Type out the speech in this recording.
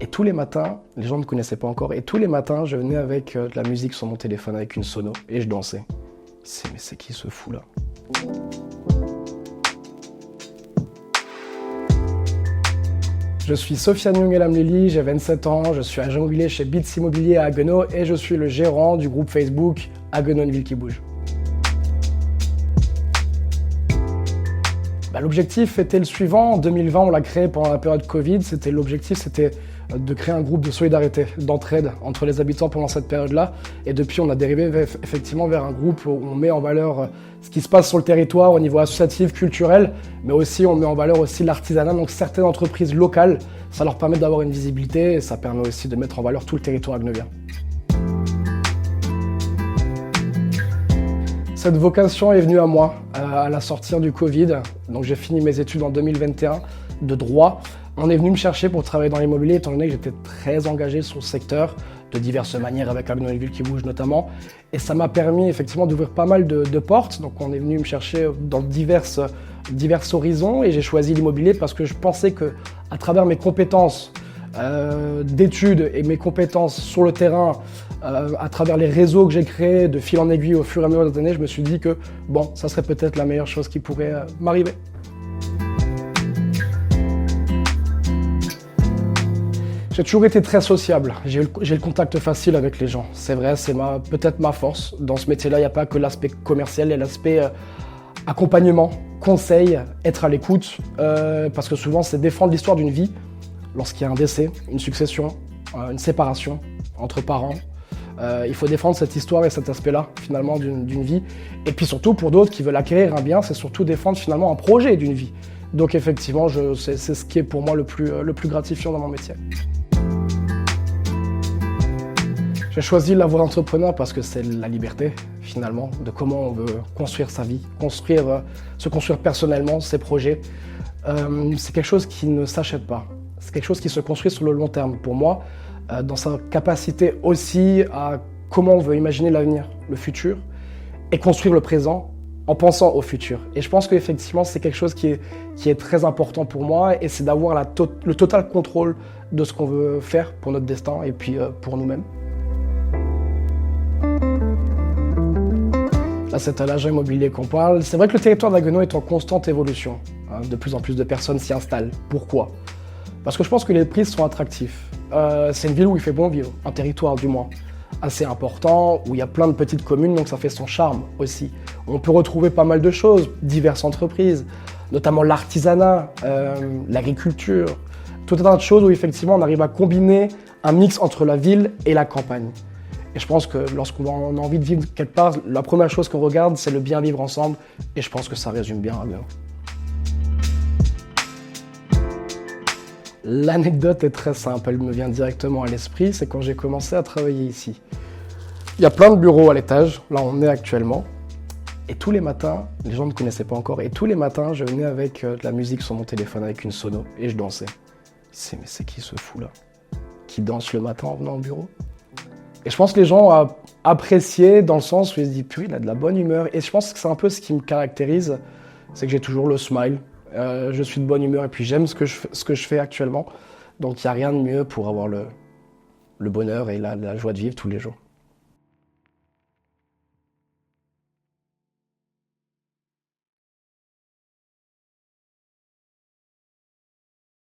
Et tous les matins, les gens ne me connaissaient pas encore, et tous les matins, je venais avec de la musique sur mon téléphone, avec une sono, et je dansais. Mais c'est qui ce fou là? Je suis Sofiane Young Elamlili, j'ai 27 ans, je suis agent immobilier chez Beats Immobilier à Haguenau et je suis le gérant du groupe Facebook Haguenau une ville qui bouge. L'objectif était le suivant. En 2020, on l'a créé pendant la période Covid. L'objectif, c'était de créer un groupe de solidarité, d'entraide entre les habitants pendant cette période-là. Et depuis, on a dérivé effectivement vers un groupe où on met en valeur ce qui se passe sur le territoire au niveau associatif, culturel, mais aussi on met en valeur aussi l'artisanat. Donc certaines entreprises locales, ça leur permet d'avoir une visibilité et ça permet aussi de mettre en valeur tout le territoire haguenois. Cette vocation est venue à moi à la sortie du Covid. Donc j'ai fini mes études en 2021 de droit. On est venu me chercher pour travailler dans l'immobilier étant donné que j'étais très engagé sur le secteur de diverses manières avec Haguenau une ville qui bouge notamment. Et ça m'a permis effectivement d'ouvrir pas mal de portes. Donc on est venu me chercher dans divers horizons et j'ai choisi l'immobilier parce que je pensais que à travers mes compétences d'études et mes compétences sur le terrain, à travers les réseaux que j'ai créés de fil en aiguille au fur et à mesure des années, je me suis dit que bon, ça serait peut-être la meilleure chose qui pourrait m'arriver. J'ai toujours été très sociable, j'ai le contact facile avec les gens. C'est vrai, c'est peut-être ma force. Dans ce métier-là, il n'y a pas que l'aspect commercial, il y a l'aspect accompagnement, conseil, être à l'écoute, parce que souvent c'est défendre l'histoire d'une vie. Lorsqu'il y a un décès, une succession, une séparation entre parents, il faut défendre cette histoire et cet aspect-là finalement d'une vie. Et puis surtout pour d'autres qui veulent acquérir un bien, c'est surtout défendre finalement un projet d'une vie. Donc effectivement, c'est ce qui est pour moi le plus gratifiant dans mon métier. J'ai choisi la voie d'entrepreneur parce que c'est la liberté finalement de comment on veut construire sa vie, se construire personnellement ses projets. C'est quelque chose qui ne s'achète pas. C'est quelque chose qui se construit sur le long terme pour moi, dans sa capacité aussi à comment on veut imaginer l'avenir, le futur, et construire le présent en pensant au futur. Et je pense qu'effectivement, c'est quelque chose qui est très important pour moi, et c'est d'avoir le total contrôle de ce qu'on veut faire pour notre destin et puis pour nous-mêmes. Là, c'est à l'agent immobilier qu'on parle. C'est vrai que le territoire d'Haguenau est en constante évolution. De plus en plus de personnes s'y installent. Pourquoi ? Parce que je pense que les prix sont attractifs. C'est une ville où il fait bon vivre, un territoire du moins assez important, où il y a plein de petites communes, donc ça fait son charme aussi. On peut retrouver pas mal de choses, diverses entreprises, notamment l'artisanat, l'agriculture, tout un tas de choses où effectivement on arrive à combiner un mix entre la ville et la campagne. Et je pense que lorsqu'on a envie de vivre quelque part, la première chose qu'on regarde, c'est le bien vivre ensemble, et je pense que ça résume bien Haguenau. L'anecdote est très simple, elle me vient directement à l'esprit, c'est quand j'ai commencé à travailler ici. Il y a plein de bureaux à l'étage, là on est actuellement, et tous les matins, les gens ne me connaissaient pas encore, et tous les matins je venais avec de la musique sur mon téléphone, avec une sono, et je dansais. Mais c'est qui ce fou là, qui danse le matin en venant au bureau? Et je pense que les gens ont apprécié dans le sens où ils se disent purée, il a de la bonne humeur, et je pense que c'est un peu ce qui me caractérise, c'est que j'ai toujours le smile. Je suis de bonne humeur et puis j'aime ce que je fais actuellement. Donc il n'y a rien de mieux pour avoir le bonheur et la joie de vivre tous les jours.